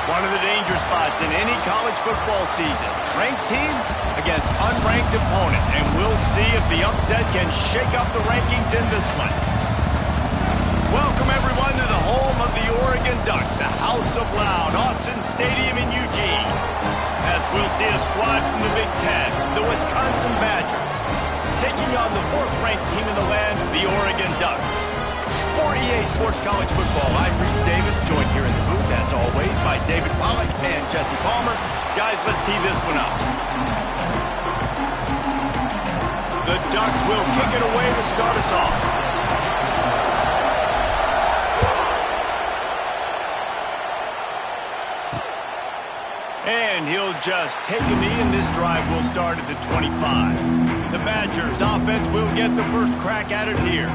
One of the danger spots in any college football season. Ranked team against unranked opponent. And we'll see if the upset can shake up the rankings in this one. Welcome, everyone, to the home of the Oregon Ducks, the House of Loud, Autzen Stadium in Eugene. As we'll see a squad from the Big Ten, the Wisconsin Badgers, taking on the fourth-ranked team in the land, the Oregon Ducks. For EA Sports College Football, I'm Reese Davis, joined here in the booth, as always, by David Pollack and Jesse Palmer. Guys, let's tee this one up. The Ducks will kick it away to start us off. And he'll just take a knee, and this drive will start at the 25. The Badgers offense will get the first crack at it here.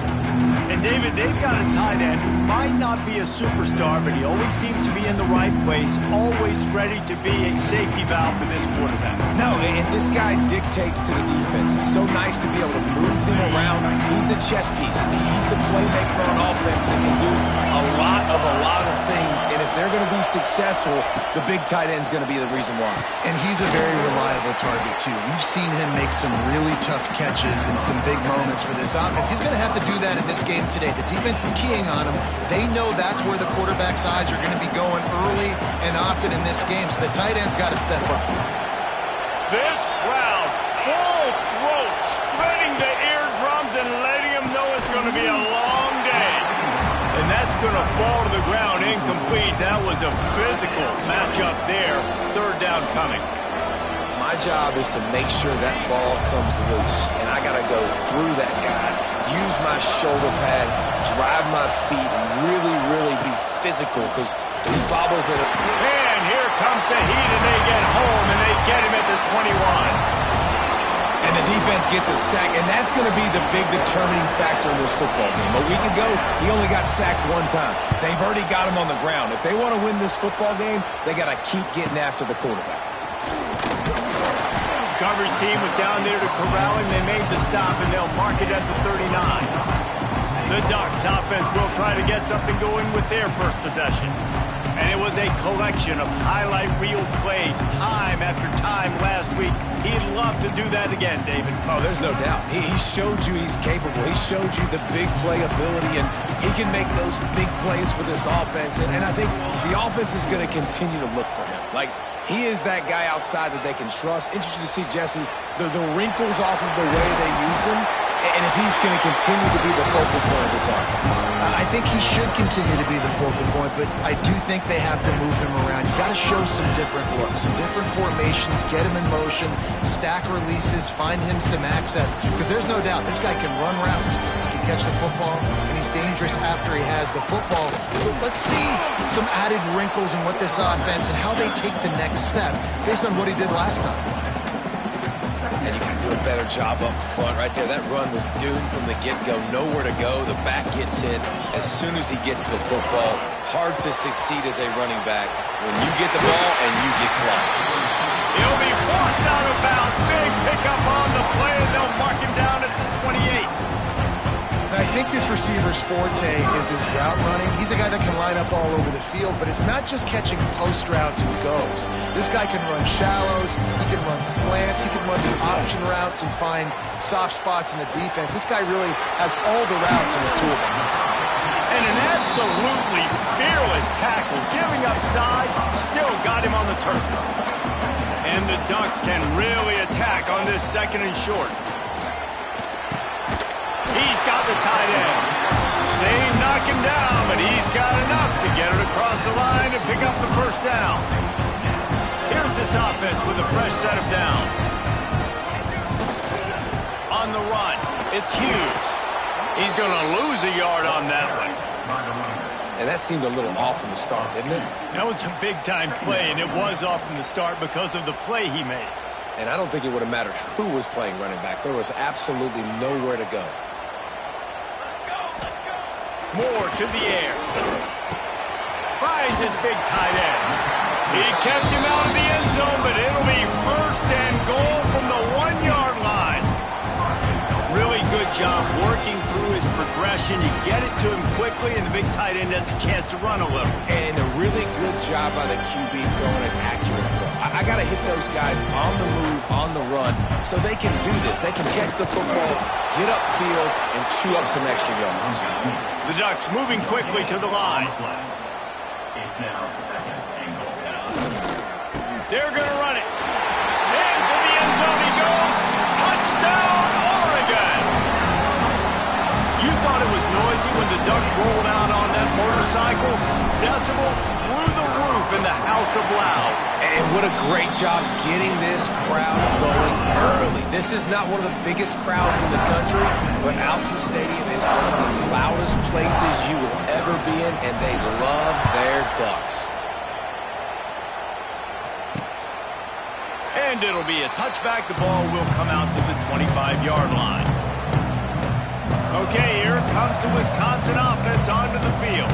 And David, they've got a tight end who might not be a superstar, but he always seems to be in the right place, always ready to be a safety valve for this quarterback. No, and this guy dictates to the defense. It's so nice to be able to move him around. He's the chess piece. He's the playmaker on offense that can do a lot of things. And if they're going to be successful, the big tight end's going to be the reason why. And he's a very reliable target, too. We've seen him make some really tough catches in some big moments for this offense. He's going to have to do that in this game today. The defense is keying on him. They know that's where the quarterback's eyes are going to be going early and often in this game, so the tight end's got to step up. This crowd, full throat, spreading the eardrums and letting them know it's going to be a long day. And that's going to fall to the ground incomplete. That was a physical matchup there. Third down coming. My job is to make sure that ball comes loose, and I got to go through that guy, use my shoulder pad, drive my feet, and really be physical, because he bobbles it. And here comes the heat, and they get home, and they get him at the 21. And the defense gets a sack, and that's going to be the big determining factor in this football game. A week ago, he only got sacked one time. They've already got him on the ground. If they want to win this football game, they got to keep getting after the quarterback. Carver's team was down there to corral him. They made the stop, and they'll mark it at the 39. The Ducks offense will try to get something going with their first possession. And it was a collection of highlight reel plays time after time last week. He'd love to do that again, David. Oh, there's no doubt. He showed you he's capable. He showed you the big play ability, and he can make those big plays for this offense. And I think the offense is going to continue to look for him. Like, he is that guy outside that they can trust. Interesting to see, Jesse, the wrinkles off of the way they used him, and if he's going to continue to be the focal point of this offense. I think he should continue to be the focal point, but I do think they have to move him around. You got to show some different looks, some different formations, get him in motion, stack releases, find him some access, because there's no doubt this guy can run routes, he can catch the football, and he's dangerous after he has the football. So let's see some added wrinkles in what this offense and how they take the next step based on what he did last time. And you got to do a better job up front right there. That run was doomed from the get-go. Nowhere to go. The back gets hit as soon as he gets the football. Hard to succeed as a running back when you get the ball and you get clocked. He'll be forced out of bounds. Big pickup on the play, and they'll mark him down at the 28. I think this receiver's forte is his route running. He's a guy that can line up all over the field, but it's not just catching post routes and goes. This guy can run shallows, he can run slants, he can run the option routes and find soft spots in the defense. This guy really has all the routes in his toolbox. And an absolutely fearless tackle, giving up size, still got him on the turf. And the Ducks can really attack on this second and short. He's got the tight end. They knock him down, but he's got enough to get it across the line and pick up the first down. Here's this offense with a fresh set of downs. On the run, it's Hughes. He's going to lose a yard on that one. And that seemed a little off from the start, didn't it? That was a big-time play, and it was off from the start because of the play he made. And I don't think it would have mattered who was playing running back. There was absolutely nowhere to go. Moore to the air. Finds his big tight end. He kept him out of the end zone, but it'll be first and goal from the 1-yard line. Really good job working through his progression. possession, you get it to him quickly, and the big tight end has a chance to run a little. And a really good job by the QB throwing an accurate throw. I got to hit those guys on the move, on the run, so they can do this. They can catch the football, get upfield, and chew up some extra yards. The Ducks moving quickly to the line. They're going to run it. Into the end zone he goes. Touchdown, Oregon! You thought it was noisy when the Duck rolled out on that motorcycle? Decibels through the roof in the House of Loud. And what a great job getting this crowd going early. This is not one of the biggest crowds in the country, but Allen Stadium is one of the loudest places you will ever be in, and they love their Ducks. And it'll be a touchback. The ball will come out to the 25-yard line. Okay, here comes the Wisconsin offense onto the field.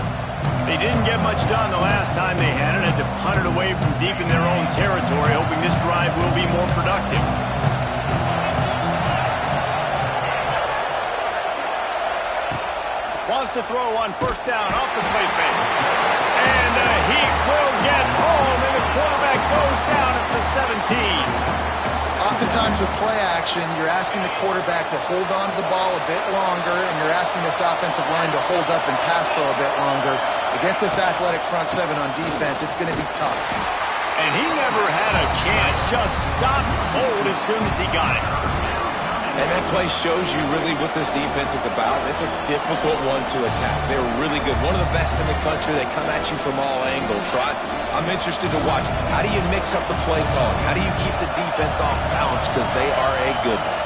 They didn't get much done the last time they had it. Had to punt it away from deep in their own territory, hoping this drive will be more productive. Wants to throw on first down off the play fake. And he will get home, and the quarterback goes down at the 17. Oftentimes with play action, you're asking the quarterback to hold on to the ball a bit longer, and you're asking this offensive line to hold up and pass throw a bit longer. Against this athletic front seven on defense, it's going to be tough. And he never had a chance, just stopped cold as soon as he got it. And that play shows you really what this defense is about. It's a difficult one to attack. They're really good. One of the best in the country. They come at you from all angles. So I'm interested to watch. How do you mix up the play calling? How do you keep the defense off balance? Because they are a good one.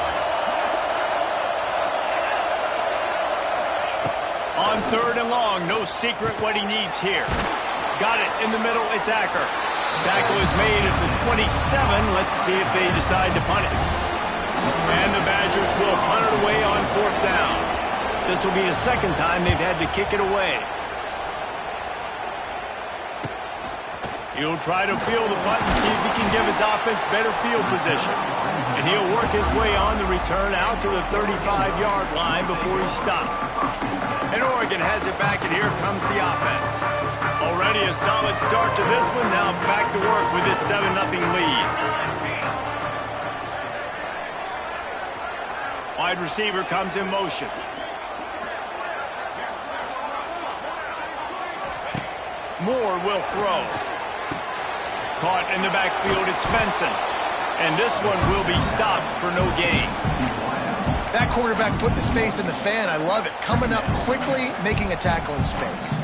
On third and long, no secret what he needs here. Got it in the middle. It's Acker. Tackle is made at the 27. Let's see if they decide to punt it. And the Badgers will punt it away on fourth down. This will be the second time they've had to kick it away. He'll try to field the punt and see if he can give his offense better field position. And he'll work his way on the return out to the 35-yard line before he stops. And Oregon has it back, and here comes the offense. Already a solid start to this one. Now back to work with this 7-0 lead. Wide receiver comes in motion. Moore will throw. Caught in the backfield, it's Benson. And this one will be stopped for no gain. That quarterback putting his face in the fan, I love it. Coming up quickly, making a tackle in space.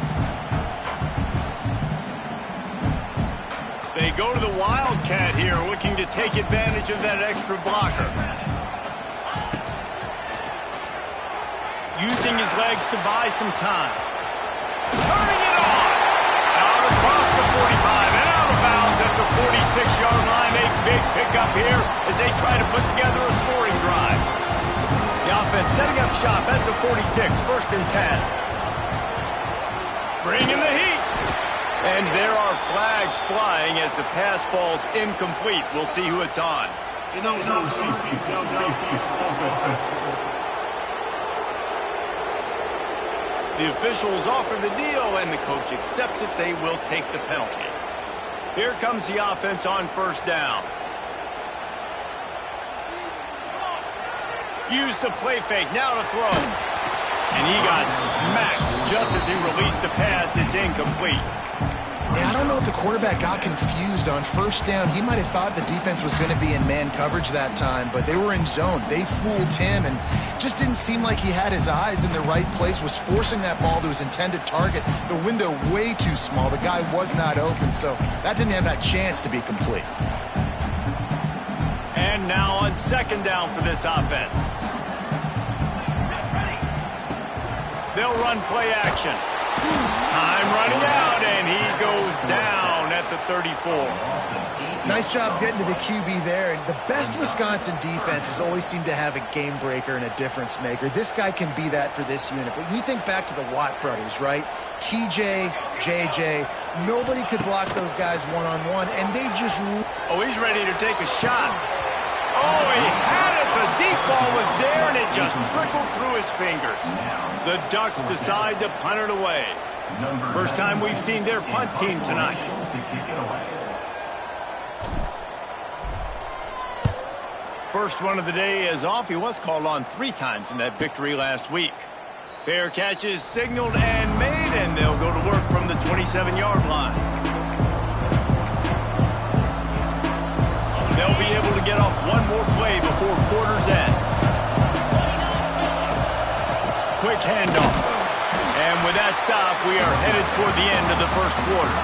They go to the Wildcat here, looking to take advantage of that extra blocker. Using his legs to buy some time. Turning it on! Out across the 45 and out of bounds at the 46-yard line. A big pickup here as they try to put together a scoring drive. The offense setting up shop at the 46, first and 10. Bringing the heat. And there are flags flying as the pass ball's incomplete. We'll see who it's on. The officials offer the deal, and the coach accepts it. They will take the penalty. Here comes the offense on first down. Use the play fake, now to throw. And he got smacked just as he released the pass. It's incomplete. Yeah, I don't know if the quarterback got confused on first down. He might have thought the defense was going to be in man coverage that time, but they were in zone. They fooled him and just didn't seem like he had his eyes in the right place, was forcing that ball to his intended target. The window way too small. The guy was not open, so that didn't have that chance to be complete. And now on second down for this offense. They'll run play action. Time running out, and he goes down at the 34. Nice job getting to the QB there. And the best Wisconsin defenses always seem to have a game breaker and a difference maker. This guy can be that for this unit. But when you think back to the Watt brothers, right? TJ, JJ, nobody could block those guys one-on-one, and they just... Oh, he's ready to take a shot. Oh, he had it The deep ball was there, and it just trickled through his fingers. The Ducks decide to punt it away. First time we've seen their punt team tonight. First one of the day is off. He was called on 3 times in that victory last week. Fair catch is signaled and made, and they'll go to work from the 27-yard line. They'll be able to get off one more play before quarter's end. Quick handoff. And with that stop, we are headed toward the end of the first quarter.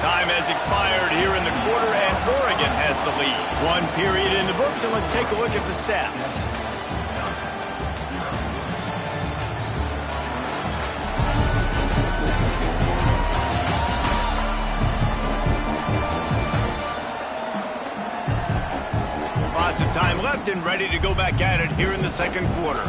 Time has expired here in the quarter, and Oregon has the lead. 1 period in the books, and let's take a look at the stats. Lots of time left and ready to go back at it here in the second quarter.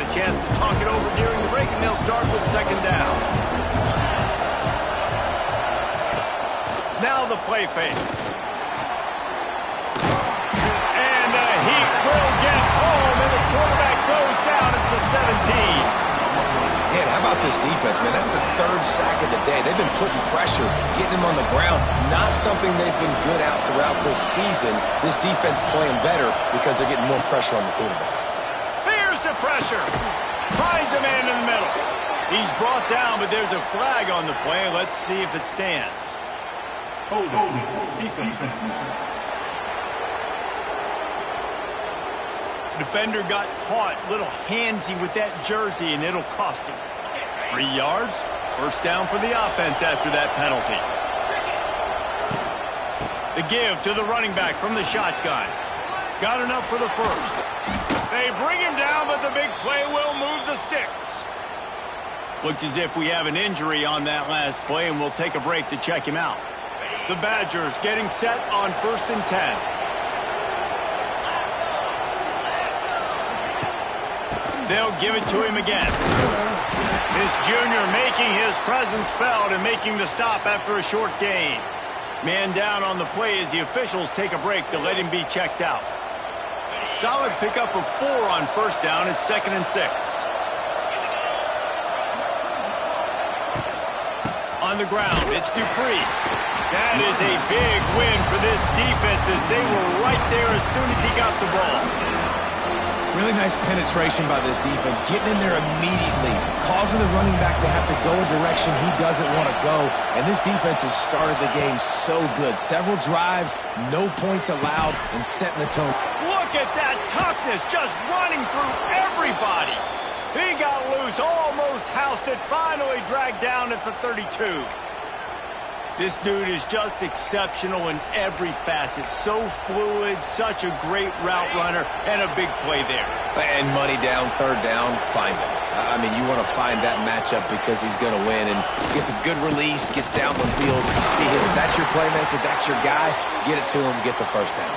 Chance to talk it over during the break, and they'll start with second down. Now the play fake. And he will get home, and the quarterback goes down at the 17. Man, how about this defense, man? That's the 3rd sack of the day. They've been putting pressure, getting him on the ground. Not something they've been good at throughout this season. This defense playing better because they're getting more pressure on the quarterback. The pressure. Finds a man in the middle. He's brought down, but there's a flag on the play. Let's see if it stands. Defender got caught a little handsy with that jersey, and it'll cost him. 3 yards. First down for the offense after that penalty. The give to the running back from the shotgun. Got enough for the first. They bring him down, but the big play will move the sticks. Looks as if we have an injury on that last play, and we'll take a break to check him out. The Badgers getting set on 1st and 10. They'll give it to him again. This junior making his presence felt and making the stop after a short gain. Man down on the play as the officials take a break to let him be checked out. Solid pickup of 4 on first down. It's 2nd and 6. On the ground, it's Dupree. That is a big win for this defense as they were right there as soon as he got the ball. Really nice penetration by this defense, getting in there immediately, causing the running back to have to go a direction he doesn't want to go. And this defense has started the game so good. Several drives, no points allowed, and setting the tone. Look at that toughness, just running through everybody. He got loose, almost housed it, finally dragged down at the 32. This dude is just exceptional in every facet. So fluid, such a great route runner, and a big play there. And money down, 3rd down, find him. I mean, you want to find that matchup because he's going to win, and gets a good release, gets down the field. You see that's your playmaker, that's your guy. Get it to him, get the first down.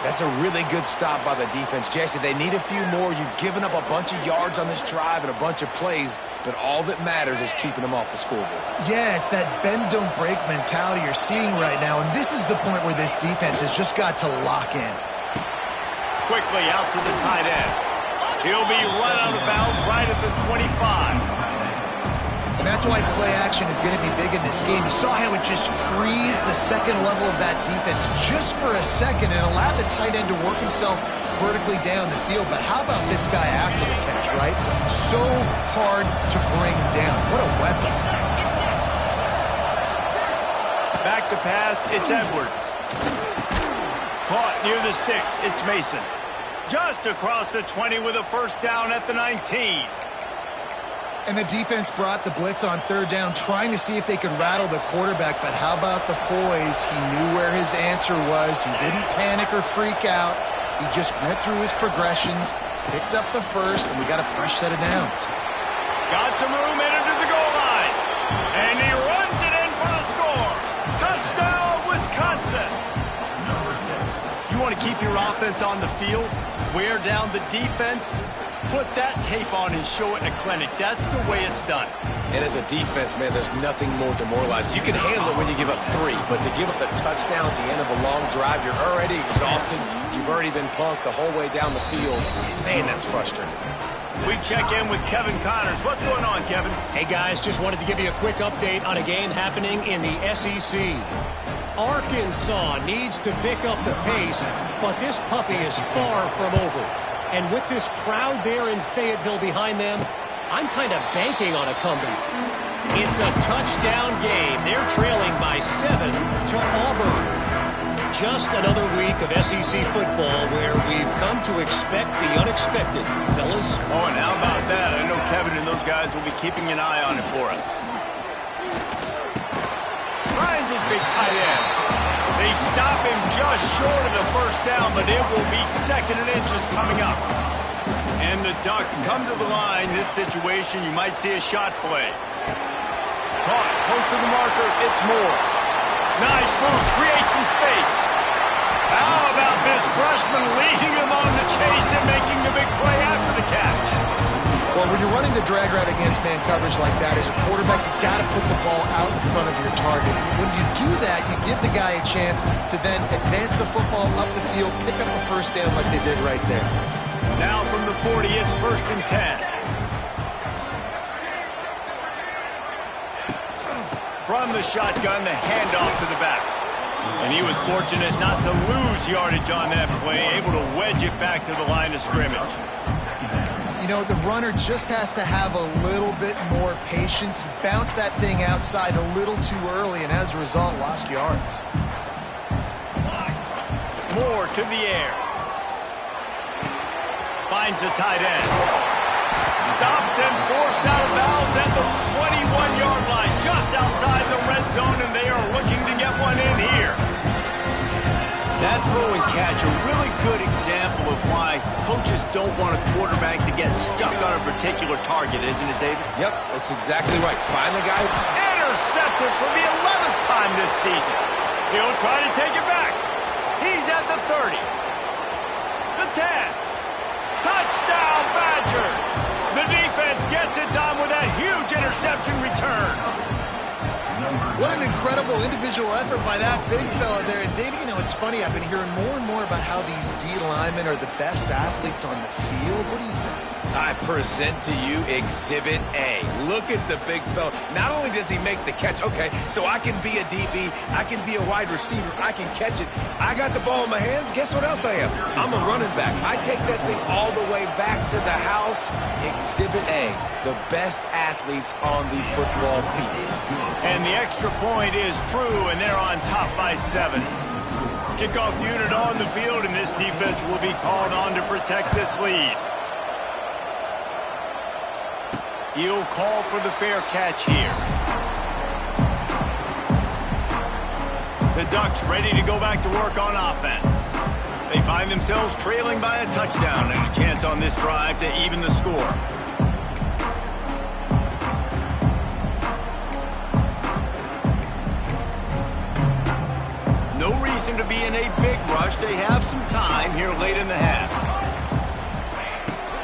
That's a really good stop by the defense. Jesse, they need a few more. You've given up a bunch of yards on this drive and a bunch of plays, but all that matters is keeping them off the scoreboard. Yeah, it's that bend, don't break mentality you're seeing right now, and this is the point where this defense has just got to lock in. Quickly out to the tight end. He'll be run out of bounds right at the 25. And that's why play action is going to be big in this game. You saw how it just frees the second level of that defense just for a second and allowed the tight end to work himself vertically down the field. But how about this guy after the catch, right? So hard to bring down. What a weapon. Back to pass, it's Edwards. Caught near the sticks, it's Mason. Just across the 20 with a first down at the 19. And the defense brought the blitz on 3rd down, trying to see if they could rattle the quarterback. But how about the poise? He knew where his answer was. He didn't panic or freak out. He just went through his progressions, picked up the first, and we got a fresh set of downs. Got some room headed to the goal line. And he runs it in for the score. Touchdown, Wisconsin. You want to keep your offense on the field, wear down the defense, put that tape on and show it in a clinic. That's the way it's done. And as a defense, man, there's nothing more demoralizing. You can handle it when you give up 3, but to give up the touchdown at the end of a long drive, you're already exhausted. You've already been punked the whole way down the field. Man, that's frustrating. We check in with Kevin Connors. What's going on, Kevin? Hey, guys, just wanted to give you a quick update on a game happening in the SEC. Arkansas needs to pick up the pace, but this puppy is far from over. And with this crowd there in Fayetteville behind them, I'm kind of banking on a comeback. It's a touchdown game. They're trailing by 7 to Auburn. Just another week of SEC football where we've come to expect the unexpected, fellas. Oh, and how about that? I know Kevin and those guys will be keeping an eye on it for us. Finds his big tight end. They stop him just short of the first down, but it will be 2nd and inches coming up. And the Ducks come to the line. This situation, you might see a shot play. Caught, close to the marker, it's Moore. Nice move, creates some space. How about this freshman leading him on the chase and making the big play after the catch? Well, when you're running the drag route against man coverage like that, as a quarterback, you got to put the ball out in front of your target. When you do that, you give the guy a chance to then advance the football up the field, pick up a first down like they did right there. Now from the 40, it's 1st and 10. From the shotgun, the handoff to the back. And he was fortunate not to lose yardage on that play, able to wedge it back to the line of scrimmage. You know, the runner just has to have a little bit more patience. Bounce that thing outside a little too early, and as a result, lost yards. Moore to the air. Finds a tight end. Stopped and forced out of bounds at the 21-yard line, just outside the red zone, and they are looking to get one in here. That throw and catch, a really good example of why coaches don't want a quarterback to get stuck on a particular target, isn't it, David? Yep, that's exactly right. Find the guy. Intercepted for the 11th time this season. He'll try to take it back. He's at the 30. The 10. Touchdown, Badgers. The defense gets it done with that huge interception return. What an incredible individual effort by that big fella there. And, David, you know, it's funny. I've been hearing more and more about how these D linemen are the best athletes on the field. What do you think? I present to you Exhibit A. Look at the big fella. Not only does he make the catch, okay, so I can be a DB, I can be a wide receiver, I can catch it. I got the ball in my hands. Guess what else I am? I'm a running back. I take that thing all the way back to the house. Exhibit A, the best athletes on the football field. And the extra point is true, and they're on top by 7. Kickoff unit on the field, and this defense will be called on to protect this lead. He'll call for the fair catch here. The Ducks ready to go back to work on offense. They find themselves trailing by a touchdown and a chance on this drive to even the score. No reason to be in a big rush. They have some time here late in the half.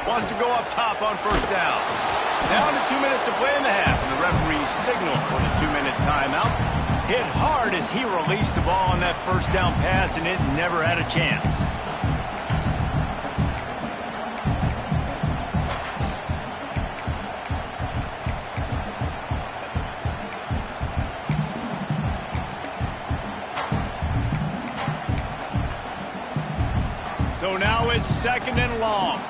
Wants to go up top on first down. Down to 2 minutes to play in the half, and the referee signaled for the 2-minute timeout. Hit hard as he released the ball on that first down pass, and it never had a chance. So now it's 2nd and long.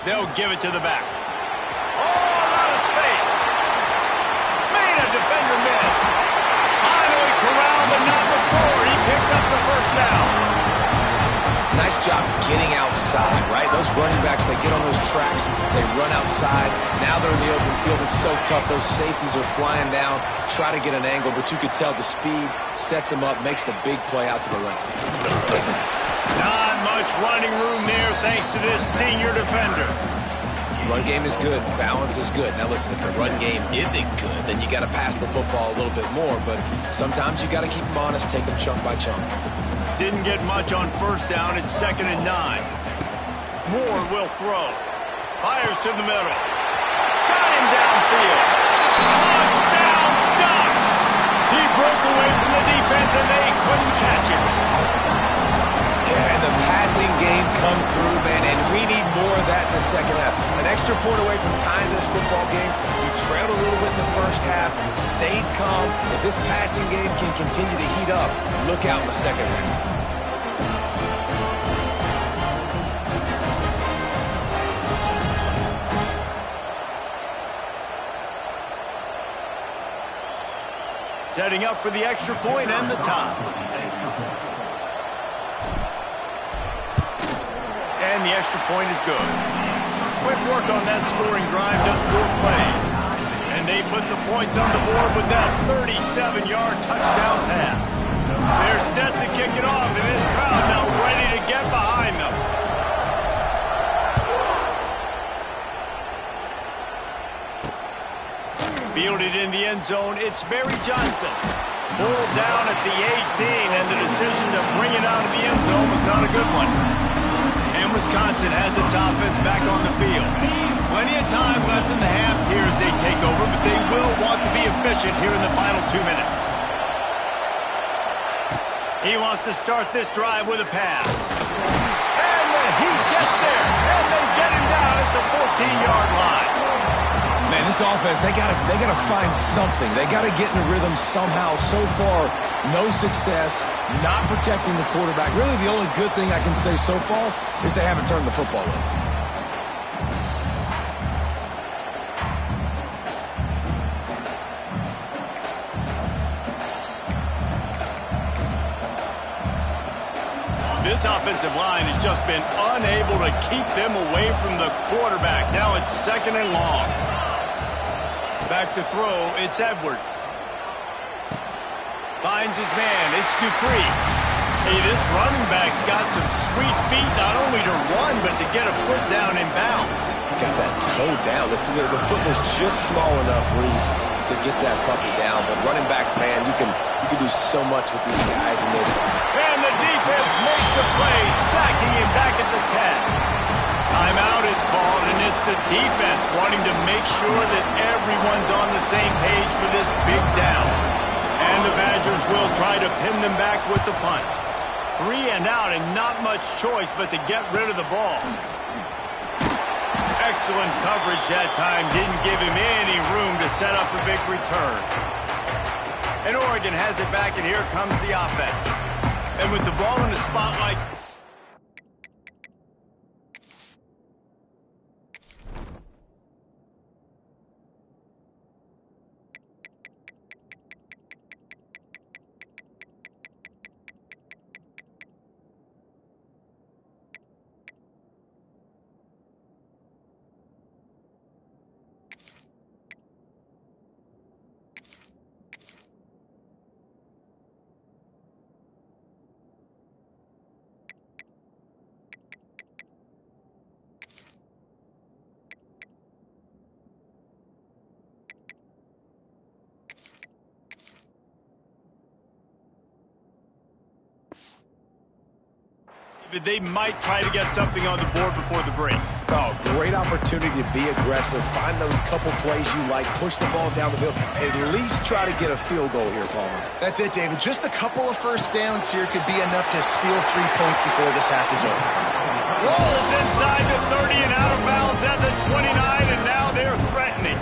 They'll give it to the back. Oh, out of space. Made a defender miss. Finally corralled, but not before. He picks up the first down. Nice job getting outside, right? Those running backs, they get on those tracks, they run outside. Now they're in the open field. It's so tough. Those safeties are flying down, try to get an angle, but you could tell the speed sets them up, makes the big play out to the left. Not much much running room there thanks to this senior defender. Run game is good. Balance is good. Now listen, if the run game isn't good, then you got to pass the football a little bit more. But sometimes you got to keep them honest, take them chunk by chunk. Didn't get much on first down. It's 2nd and 9. Moore will throw. Fires to the middle. Got him downfield. Touchdown Ducks! He broke away from the defense and they couldn't catch him. Yeah, and the passing game comes through, man, and we need more of that in the second half. An extra point away from tying this football game. We trailed a little bit in the first half, stayed calm. If this passing game can continue to heat up, look out in the second half. Setting up for the extra point and the tie. And the extra point is good. Quick work on that scoring drive, just 4 plays. And they put the points on the board with that 37-yard touchdown pass. They're set to kick it off, and this crowd now ready to get behind them. Fielded in the end zone, it's Barry Johnson. Pulled down at the 18, and the decision to bring it out of the end zone was not a good one. And Wisconsin has its offense back on the field. Plenty of time left in the half here as they take over, but they will want to be efficient here in the final 2 minutes. He wants to start this drive with a pass. And the Heat gets there, and they get him down at the 14-yard line. Man, this offense, they gotta find something. They gotta get in a rhythm somehow. So far, no success, not protecting the quarterback. Really, the only good thing I can say so far is they haven't turned the football over. This offensive line has just been unable to keep them away from the quarterback. Now it's 2nd and long. Back to throw, it's Edwards. Finds his man, it's Dupree. Hey, this running back's got some sweet feet, not only to run, but to get a foot down in bounds. Got that toe down. The foot was just small enough, Reese, to get that puppy down. But running backs, man, you can do so much with these guys. And the defense makes a play, sacking him back at the 10. Timeout is called, and it's the defense wanting to make sure that everyone's on the same page for this big down. And the Badgers will try to pin them back with the punt. 3 and out, and not much choice but to get rid of the ball. Excellent coverage that time. Didn't give him any room to set up a big return. And Oregon has it back, and here comes the offense. And with the ball in the spotlight, they might try to get something on the board before the break. Oh, great opportunity to be aggressive. Find those couple plays you like. Push the ball down the field. At least try to get a field goal here, Palmer. That's it, David. Just a couple of first downs here could be enough to steal 3 points before this half is over. Rolls inside the 30 and out of bounds at the 29, and now they're threatening.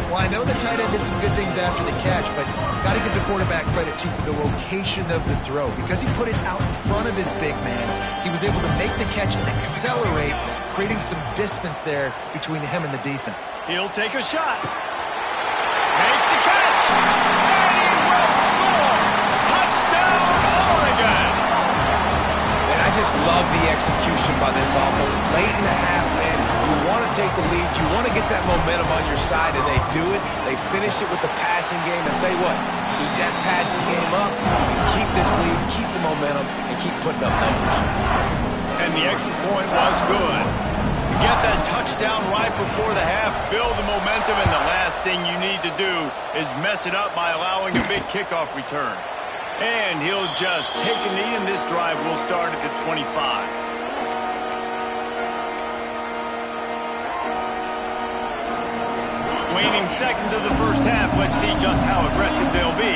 Well, I know the tight end did some good things after the catch, but got to give the quarterback credit to the location of the throw. Because he put it out in front of his big man, he was able to make the catch and accelerate, creating some distance there between him and the defense. He'll take a shot. Makes the catch. And he will score. Touchdown, Oregon. And I just love the execution by this offense. Late in the half, man, you want to take the lead. You want to get that momentum on your side, and they do it. They finish it with the passing game. And tell you what, Eat that passing game up, and keep this lead, keep the momentum, and keep putting up numbers. And the extra point was good. Get that touchdown right before the half, build the momentum, and the last thing you need to do is mess it up by allowing a big kickoff return. And he'll just take a knee, and this drive will start at the 25. Waning seconds of the first half, let's see just how aggressive they'll be.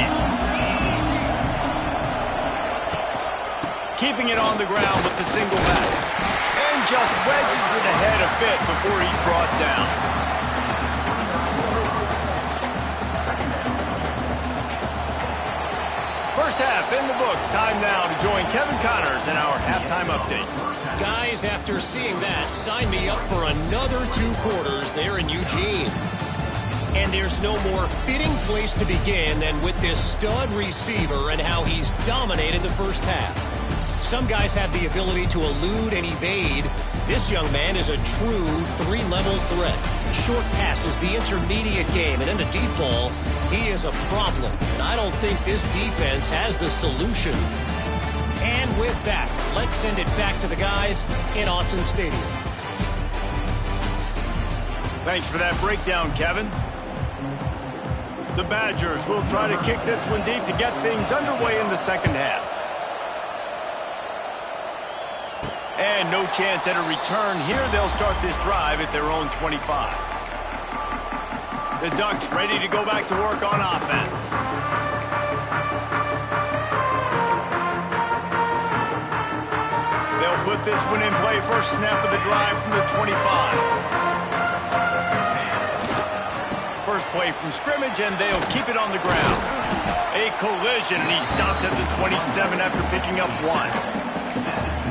Keeping it on the ground with the single back. And just wedges it ahead a bit before he's brought down. First half in the books. Time now to join Kevin Connors in our halftime update. Guys, after seeing that, sign me up for another 2 quarters there in Eugene. And there's no more fitting place to begin than with this stud receiver and how he's dominated the first half. Some guys have the ability to elude and evade. This young man is a true 3-level threat. Short passes, the intermediate game, and then the deep ball, he is a problem. And I don't think this defense has the solution. And with that, let's send it back to the guys in Autzen Stadium. Thanks for that breakdown, Kevin. The Badgers will try to kick this one deep to get things underway in the second half. And no chance at a return here. They'll start this drive at their own 25. The Ducks ready to go back to work on offense. They'll put this one in play. First snap of the drive from the 25. First play from scrimmage, and they'll keep it on the ground. A collision, and he stopped at the 27 after picking up 1.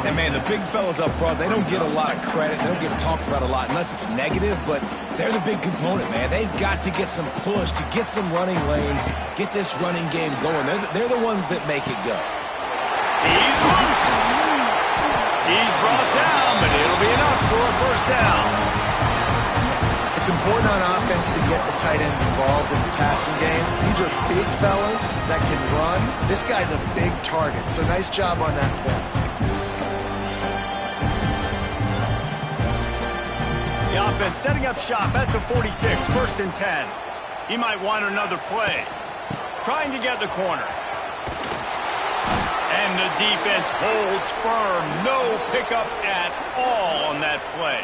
And, man, the big fellas up front, they don't get a lot of credit. They don't get talked about a lot unless it's negative, but they're the big component, man. They've got to get some push, to get some running lanes, get this running game going. They're the ones that make it go. He's loose. He's brought down, but it'll be enough for a first down. It's important on offense to get the tight ends involved in the passing game. These are big fellas that can run. This guy's a big target, so nice job on that play. The offense setting up shop at the 46, 1st and 10. He might want another play. Trying to get the corner. And the defense holds firm. No pickup at all on that play.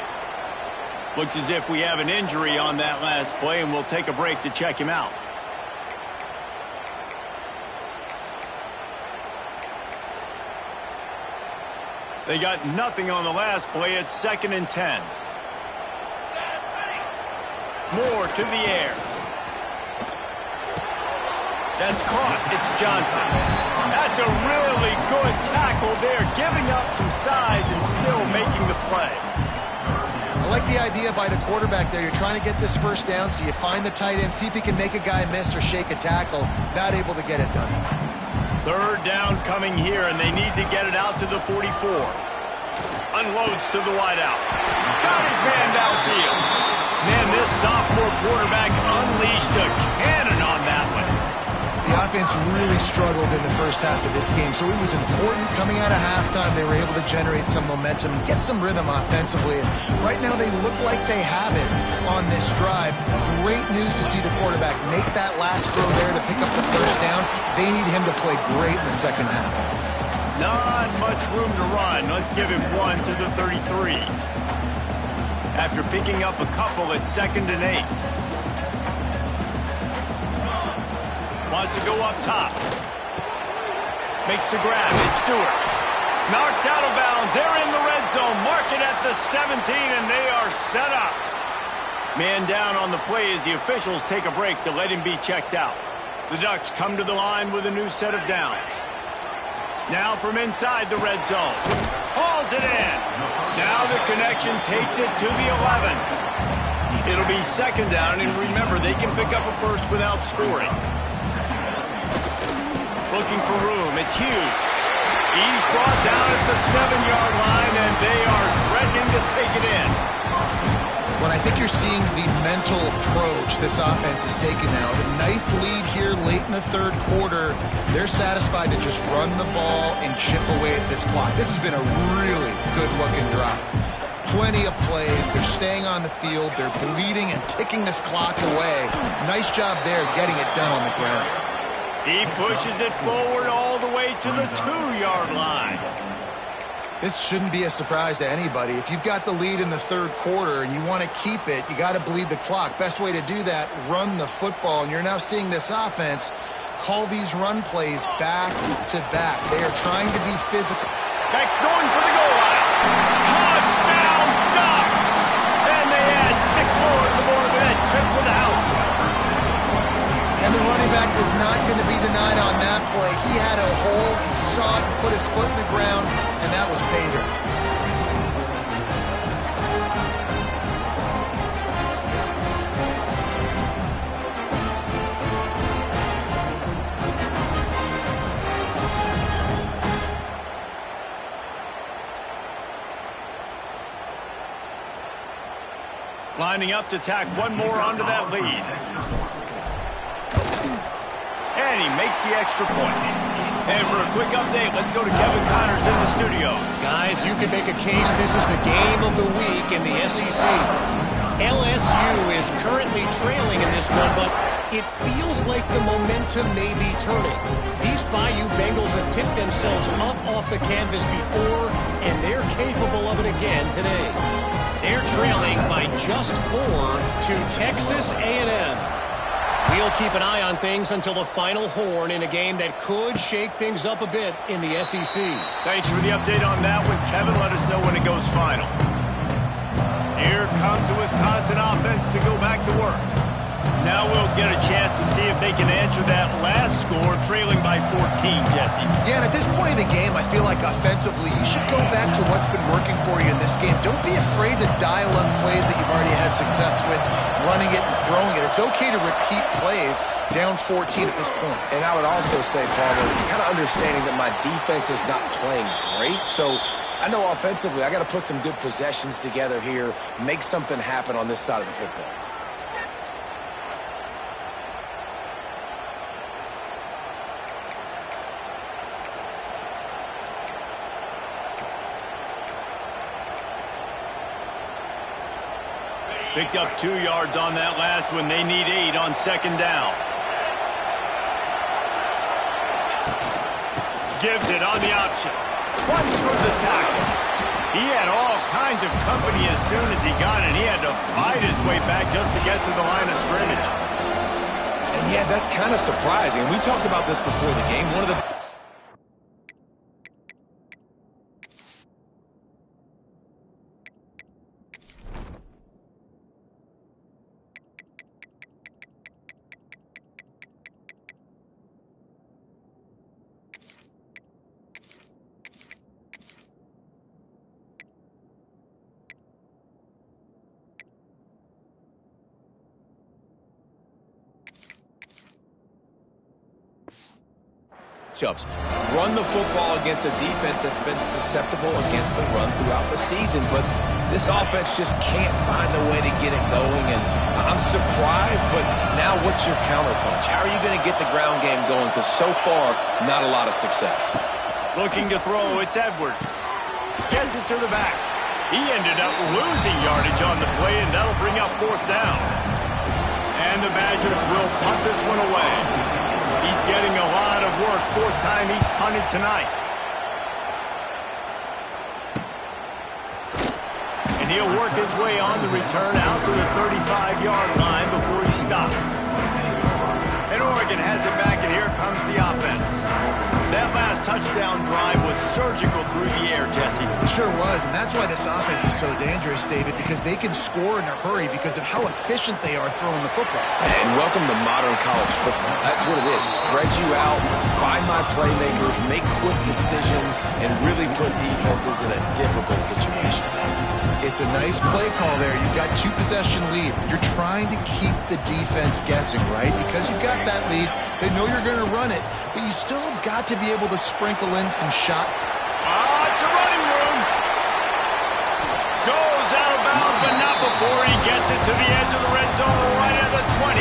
Looks as if we have an injury on that last play, and we'll take a break to check him out. They got nothing on the last play. It's 2nd and 10. Moore to the air. That's caught. It's Johnson. That's a really good tackle there, giving up some size and still making the play. I like the idea by the quarterback there. You're trying to get this first down, so you find the tight end, see if he can make a guy miss or shake a tackle. Not able to get it done. 3rd down coming here, and they need to get it out to the 44. Unloads to the wideout. Got his man downfield. Man, this sophomore quarterback unleashed a cannon on that one. The offense really struggled in the first half of this game, so it was important coming out of halftime. They were able to generate some momentum, get some rhythm offensively, and right now they look like they have it on this drive. Great news to see the quarterback make that last throw there to pick up the first down. They need him to play great in the second half. Not much room to run. Let's give him 1 to the 33. After picking up a couple at 2nd and 8. Wants to go up top. Makes the grab. It's Stewart. Knocked out of bounds. They're in the red zone. Mark it at the 17, and they are set up. Man down on the play as the officials take a break to let him be checked out. The Ducks come to the line with a new set of downs. Now from inside the red zone. Hauls it in. Now the connection takes it to the 11. It'll be 2nd down, and remember, they can pick up a first without scoring. Looking for room. It's Hughes. He's brought down at the 7-yard line, and they are threatening to take it in. Well, I think you're seeing the mental approach this offense is taking now. The nice lead here late in the third quarter. They're satisfied to just run the ball and chip away at this clock. This has been a really good-looking drive. Plenty of plays. They're staying on the field. They're bleeding and ticking this clock away. Nice job there getting it done on the ground. He pushes it forward all the way to the 2-yard line. This shouldn't be a surprise to anybody. If you've got the lead in the third quarter and you want to keep it, you got to bleed the clock. Best way to do that, run the football. And you're now seeing this offense call these run plays back to back. They are trying to be physical. Beck's going for the goal line. Touchdown, Ducks! And they add 6 more to the board with that trip to the house. And the running back was not going to be denied on that play. He had a hole, he saw it, put his foot in the ground, and that was pay dirt. Lining up to tack one more onto that lead. And he makes the extra point. And for a quick update, let's go to Kevin Connors in the studio. Guys, you can make a case this is the game of the week in the SEC. LSU is currently trailing in this one, but it feels like the momentum may be turning. These Bayou Bengals have picked themselves up off the canvas before, and they're capable of it again today. They're trailing by just 4 to Texas A&M. We'll keep an eye on things until the final horn in a game that could shake things up a bit in the SEC. Thanks for the update on that one, Kevin. Let us know when it goes final. Here comes the Wisconsin offense to go back to work. Now we'll get a chance to see if they can answer that last score, trailing by 14, Jesse. Yeah, and at this point in the game, I feel like offensively, you should go back to what's been working for you in this game. Don't be afraid to dial up plays that you've already had success with, running it and throwing it. It's okay to repeat plays down 14 at this point. And I would also say, Palmer, kind of understanding that my defense is not playing great, so I know offensively I got to put some good possessions together here, make something happen on this side of the football. Picked up 2 yards on that last one. They need 8 on second down. Gives it on the option. Runs for the tackle. He had all kinds of company as soon as he got it. He had to fight his way back just to get to the line of scrimmage. And yeah, that's kind of surprising. We talked about this before the game. One of the Chubbs, run the football against a defense that's been susceptible against the run throughout the season, but this offense just can't find a way to get it going, and I'm surprised, but now what's your counterpunch? How are you going to get the ground game going? Because so far, not a lot of success. Looking to throw, it's Edwards. Gets it to the back. He ended up losing yardage on the play, and that'll bring up 4th down. And the Badgers will punt this one away. He's getting a lot of work. 4th time he's punted tonight. And he'll work his way on the return out to the 35-yard line before he stops. And Oregon has it back, and here comes the offense. That last touchdown drive was surgical through the air, Jesse. It sure was, and that's why this offense is so dangerous, David, because they can score in a hurry because of how efficient they are throwing the football. And welcome to modern college football. That's what it is. Spread you out, find my playmakers, make quick decisions, and really put defenses in a difficult situation. It's a nice play call there. You've got 2-possession lead. You're trying to keep the defense guessing, right? Because you've got that lead. They know you're going to run it, but you still have got to be able to sprinkle in some shot. It's a running room. Goes out of bounds, but not Not before he gets it to the edge of the red zone right at the 20.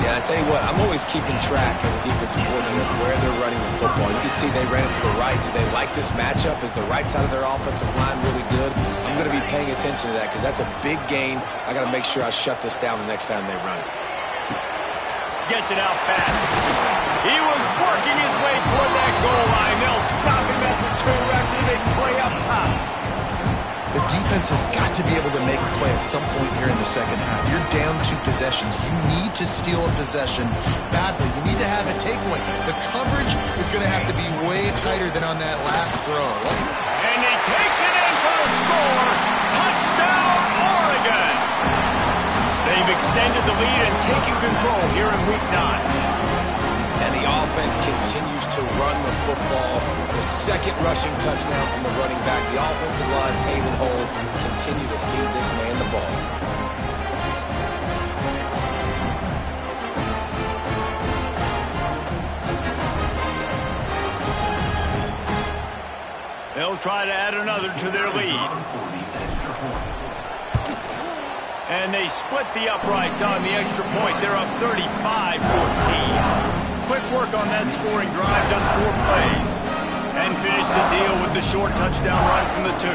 Yeah, I tell you what, I'm always keeping track as a defensive coordinator of where they're running the football. You can see they ran it to the right. Do they like this matchup? Is the right side of their offensive line really good? I'm going to be paying attention to that because that's a big gain. I got to make sure I shut this down the next time they run it. Gets it out fast. He was working his way toward that goal line. They'll stop him at the 2 after they play up top. The defense has got to be able to make a play at some point here in the second half. You're down 2 possessions. You need to steal a possession badly. You need to have a takeaway. The coverage is going to have to be way tighter than on that last throw. And he takes it in for the score. Touchdown, Oregon. They've extended the lead and taken control here in Week 9. And the offense continues to run the football. The second rushing touchdown from the running back. The offensive line paving holes. Continue to feed this man the ball. They'll try to add another to their lead. And they split the uprights on the extra point. They're up 35-14. Quick work on that scoring drive, just 4 plays. And finish the deal with the short touchdown run from the 2.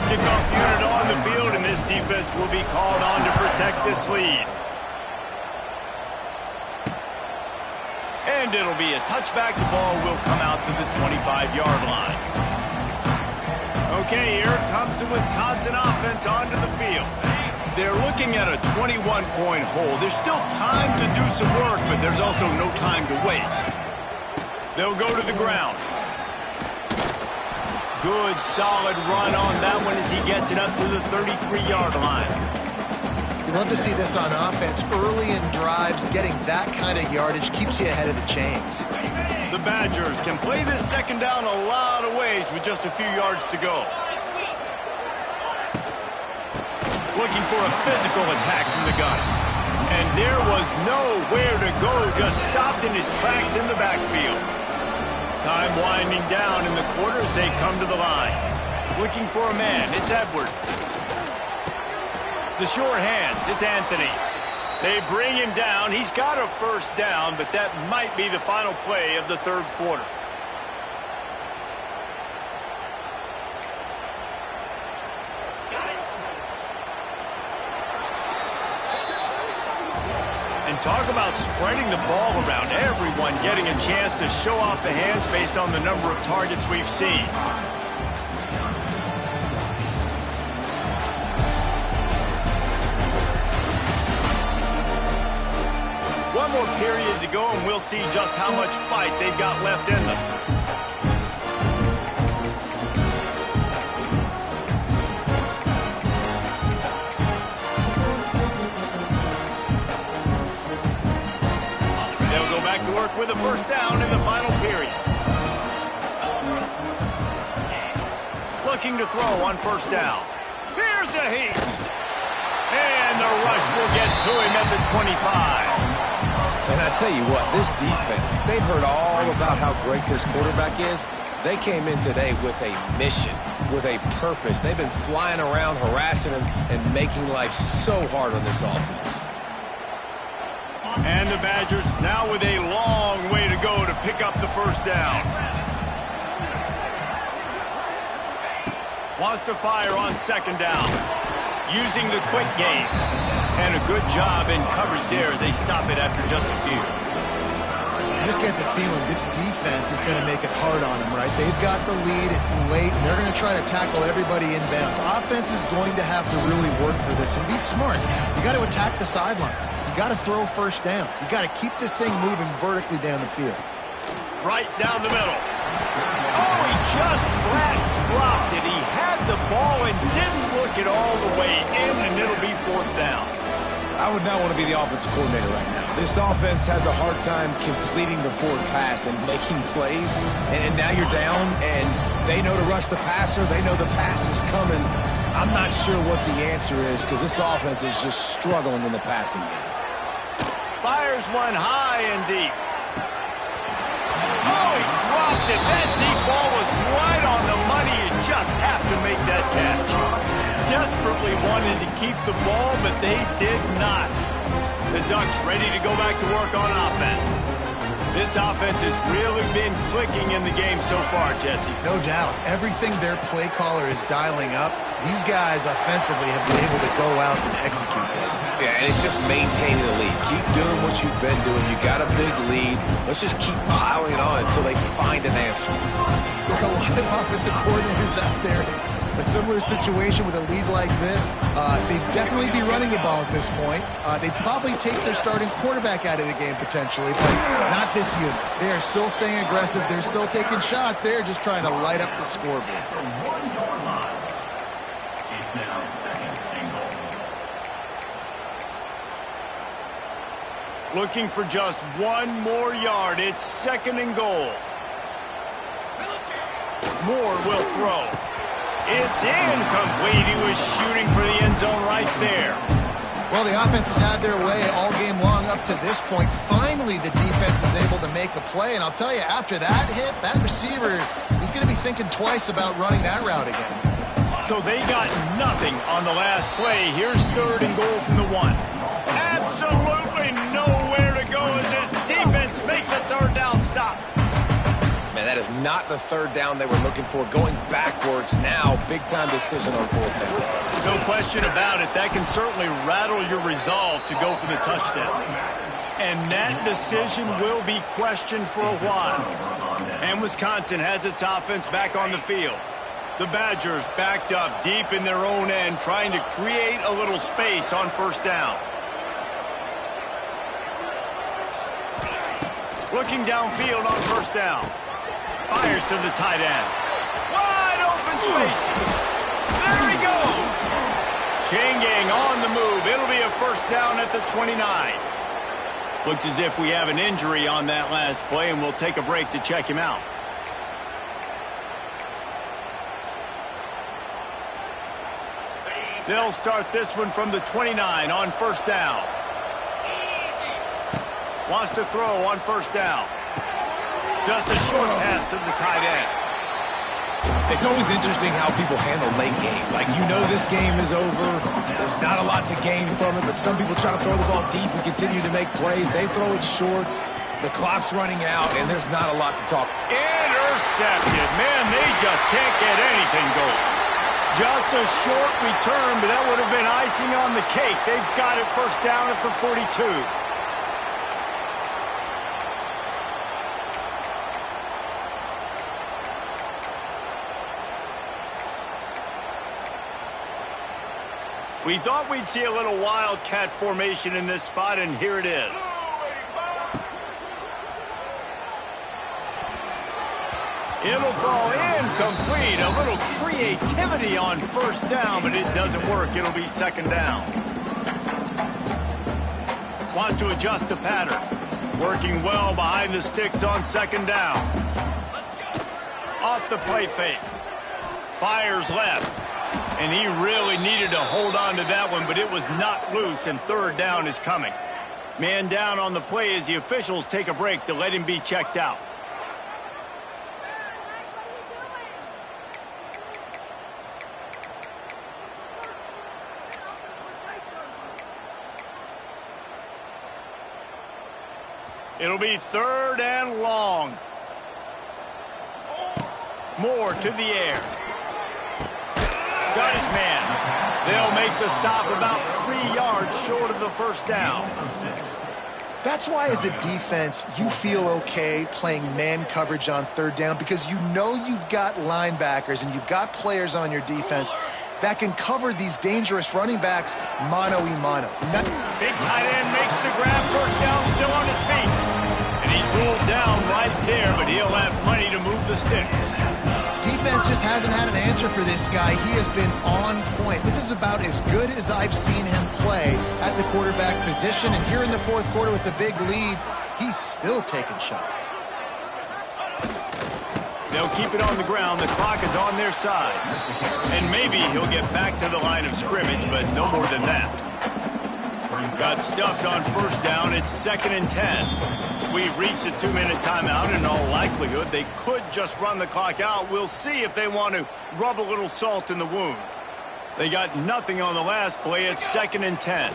Kickoff unit on the field, and this defense will be called on to protect this lead. And it'll be a touchback. The ball will come out to the 25-yard line. Okay, here comes the Wisconsin offense onto the field. They're looking at a 21-point hole. There's still time to do some work, but there's also no time to waste. They'll go to the ground. Good, solid run on that one as he gets it up to the 33-yard line. You love to see this on offense. Early in drives, getting that kind of yardage keeps you ahead of the chains. The Badgers can play this second down a lot of ways with just a few yards to go. Looking for a physical attack from the gun. And there was nowhere to go, just stopped in his tracks in the backfield. Time winding down in the quarter as they come to the line. Looking for a man, it's Edwards. The sure hands, it's Anthony. They bring him down. He's got a first down, but that might be the final play of the third quarter. Talk about spreading the ball around. Everyone getting a chance to show off the hands based on the number of targets we've seen. One more period to go, and we'll see just how much fight they've got left in them. With a first down in the final period. Looking to throw on first down. Here's a heat. And the rush will get to him at the 25. And I tell you what, this defense, they've heard all about how great this quarterback is. They came in today with a mission, with a purpose. They've been flying around, harassing him, and making life so hard on this offense. And the Badgers now with a long way to go to pick up the first down. Wants to fire on second down. Using the quick game. And a good job in coverage there as they stop it after just a few. I just get the feeling this defense is going to make it hard on them, right? They've got the lead, it's late, and they're going to try to tackle everybody inbounds. Offense is going to have to really work for this and be smart. You got to attack the sidelines. You got to throw first downs. You got to keep this thing moving vertically down the field. Right down the middle. Oh, he just flat dropped it. He had the ball and didn't look it all the way in, and it'll be fourth down. I would not want to be the offensive coordinator right now. This offense has a hard time completing the forward pass and making plays. And now you're down, and they know to rush the passer. They know the pass is coming. I'm not sure what the answer is because this offense is just struggling in the passing game. Fires one high and deep. Oh, he dropped it. That deep ball was right on the money. You just have to make that catch. desperately wanted to keep the ball, but they did not. The Ducks ready to go back to work on offense. This offense has really been clicking in the game so far, Jesse. No doubt. Everything their play caller is dialing up, these guys offensively have been able to go out and execute. Yeah, and it's just maintaining the lead. Keep doing what you've been doing. You got a big lead. Let's just keep piling it on until they find an answer. There are a lot of offensive coordinators out there in a similar situation with a lead like this. They'd definitely be running the ball at this point. They'd probably take their starting quarterback out of the game potentially, but not this unit. They are still staying aggressive. They're still taking shots. They're just trying to light up the scoreboard. Looking for just one more yard. It's 2nd and goal. Moore will throw. It's incomplete. He was shooting for the end zone right there. Well, the offense has had their way all game long up to this point. Finally, the defense is able to make a play. And I'll tell you, after that hit, that receiver, he's going to be thinking twice about running that route again. So they got nothing on the last play. Here's 3rd and goal from the 1. Absolutely nowhere to go as this defense makes a 3rd down stop. Man, that is not the 3rd down they were looking for. Going backwards now, big-time decision on 4th down. No question about it. That can certainly rattle your resolve to go for the touchdown. And that decision will be questioned for a while. And Wisconsin has its offense back on the field. The Badgers backed up deep in their own end, trying to create a little space on 1st down. Looking downfield on 1st down. Fires to the tight end. Wide open spaces. There he goes. Chain gang on the move. It'll be a 1st down at the 29. Looks as if we have an injury on that last play, and we'll take a break to check him out. They'll start this one from the 29 on 1st down. Wants to throw on 1st down. Just a short pass to the tight end. It's always interesting how people handle late game. Like, you know this game is over. There's not a lot to gain from it, but some people try to throw the ball deep and continue to make plays. They throw it short. The clock's running out, and there's not a lot to talk. Intercepted. Man, they just can't get anything going. Just a short return, but that would have been icing on the cake. They've got it 1st down at the 42. We thought we'd see a little wildcat formation in this spot, and here it is. It'll fall incomplete. A little creativity on 1st down, but it doesn't work. It'll be 2nd down. Wants to adjust the pattern. Working well behind the sticks on 2nd down. Off the play fake. Fires left. And he really needed to hold on to that one, but it was knocked loose, and 3rd down is coming. Man down on the play as the officials take a break to let him be checked out. It'll be 3rd and long. Moore to the air. Got his man. They'll make the stop about 3 yards short of the 1st down. That's why, as a defense, you feel okay playing man coverage on 3rd down, because you know you've got linebackers and you've got players on your defense that can cover these dangerous running backs mano-a-mano. Big tight end makes the grab. 1st down, still on his feet. And he's ruled down right there, but he'll have plenty to move the sticks. Defense just hasn't had an answer for this guy. He has been on point. This is about as good as I've seen him play at the quarterback position. And here in the 4th quarter with a big lead, he's still taking shots. They'll keep it on the ground. The clock is on their side. And maybe he'll get back to the line of scrimmage, but no more than that. Got stuffed on 1st down. It's 2nd and 10. We've reached a 2-minute timeout. In all likelihood, they could just run the clock out. We'll see if they want to rub a little salt in the wound. They got nothing on the last play. It's 2nd and 10.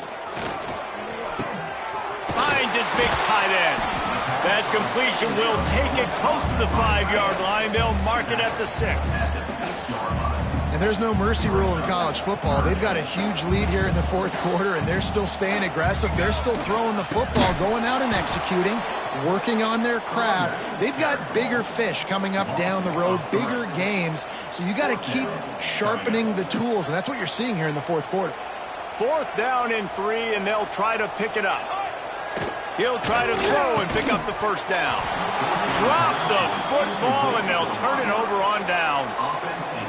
Finds his big tight end. That completion will take it close to the 5-yard line. They'll mark it at the 6. And there's no mercy rule in college football. They've got a huge lead here in the 4th quarter, and they're still staying aggressive. They're still throwing the football, going out and executing, working on their craft. They've got bigger fish coming up down the road, bigger games. So you got to keep sharpening the tools, and that's what you're seeing here in the 4th quarter. 4th down and 3, and they'll try to pick it up. He'll try to throw and pick up the 1st down. Drop the football, and they'll turn it over on downs.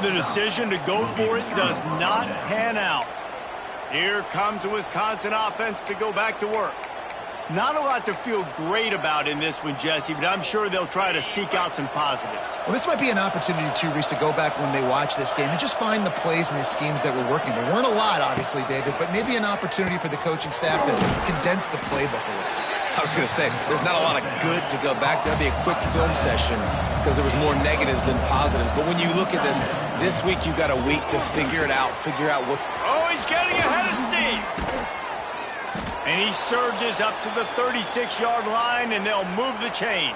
The decision to go for it does not pan out. Here comes the Wisconsin offense to go back to work. Not a lot to feel great about in this one, Jesse, but I'm sure they'll try to seek out some positives. Well, this might be an opportunity, too, Reese, to go back when they watch this game and just find the plays and the schemes that were working. There weren't a lot, obviously, David, but maybe an opportunity for the coaching staff to condense the playbook a little. I was going to say, there's not a lot of good to go back to. That'd be a quick film session because there was more negatives than positives. But when you look at this week you've got a week to figure it out, what... Oh, he's getting ahead of steam. And he surges up to the 36-yard line, and they'll move the chains.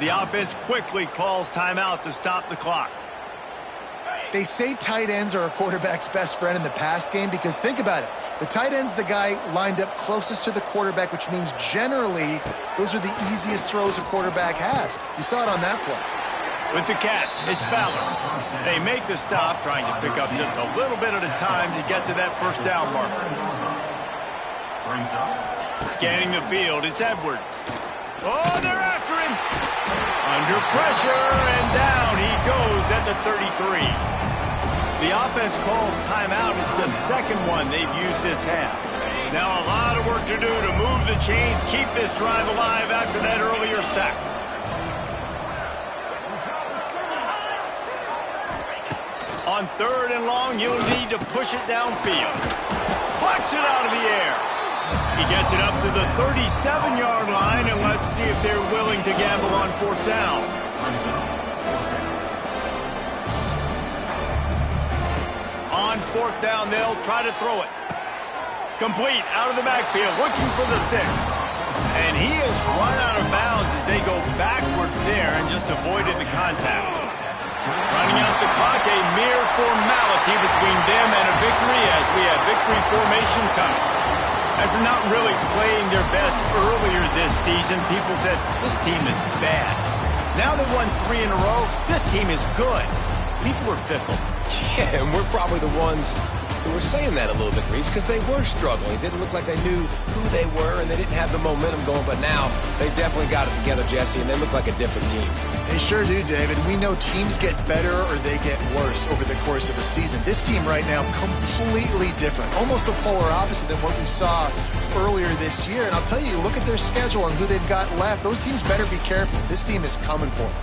The offense quickly calls timeout to stop the clock. They say tight ends are a quarterback's best friend in the pass game because think about it. The tight end's the guy lined up closest to the quarterback, which means generally those are the easiest throws a quarterback has. You saw it on that play. With the catch, it's Ballard. They make the stop, trying to pick up just a little bit at a time to get to that 1st down marker. Scanning the field, it's Edwards. Oh, they're after him. Under pressure, and down he goes at the 33. The offense calls timeout. It's the 2nd one they've used this half. Now a lot of work to do to move the chains, keep this drive alive after that earlier sack. On 3rd and long, you'll need to push it downfield. Plucks it out of the air. He gets it up to the 37-yard line, and let's see if they're willing to gamble on 4th down. On 4th down, they'll try to throw it. Complete out of the backfield, looking for the sticks. And he has run out of bounds as they go backwards there and just avoided the contact. Running out the clock, a mere formality between them and a victory as we have victory formation coming. After not really playing their best earlier this season, people said, this team is bad. Now they've won 3 in a row. This team is good. People are fickle. Yeah, and we're probably the ones who were saying that a little bit, Reese, because they were struggling. It didn't look like they knew who they were, and they didn't have the momentum going. But now they definitely got it together, Jesse, and they look like a different team. They sure do, David. We know teams get better or they get worse over the course of a season. This team right now, completely different. Almost the polar opposite than what we saw earlier this year. And I'll tell you, look at their schedule and who they've got left. Those teams better be careful. This team is coming for them.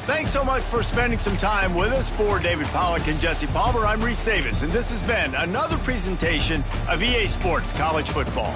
Thanks so much for spending some time with us. For David Pollack and Jesse Palmer, I'm Reese Davis, and this has been another presentation of EA Sports College Football.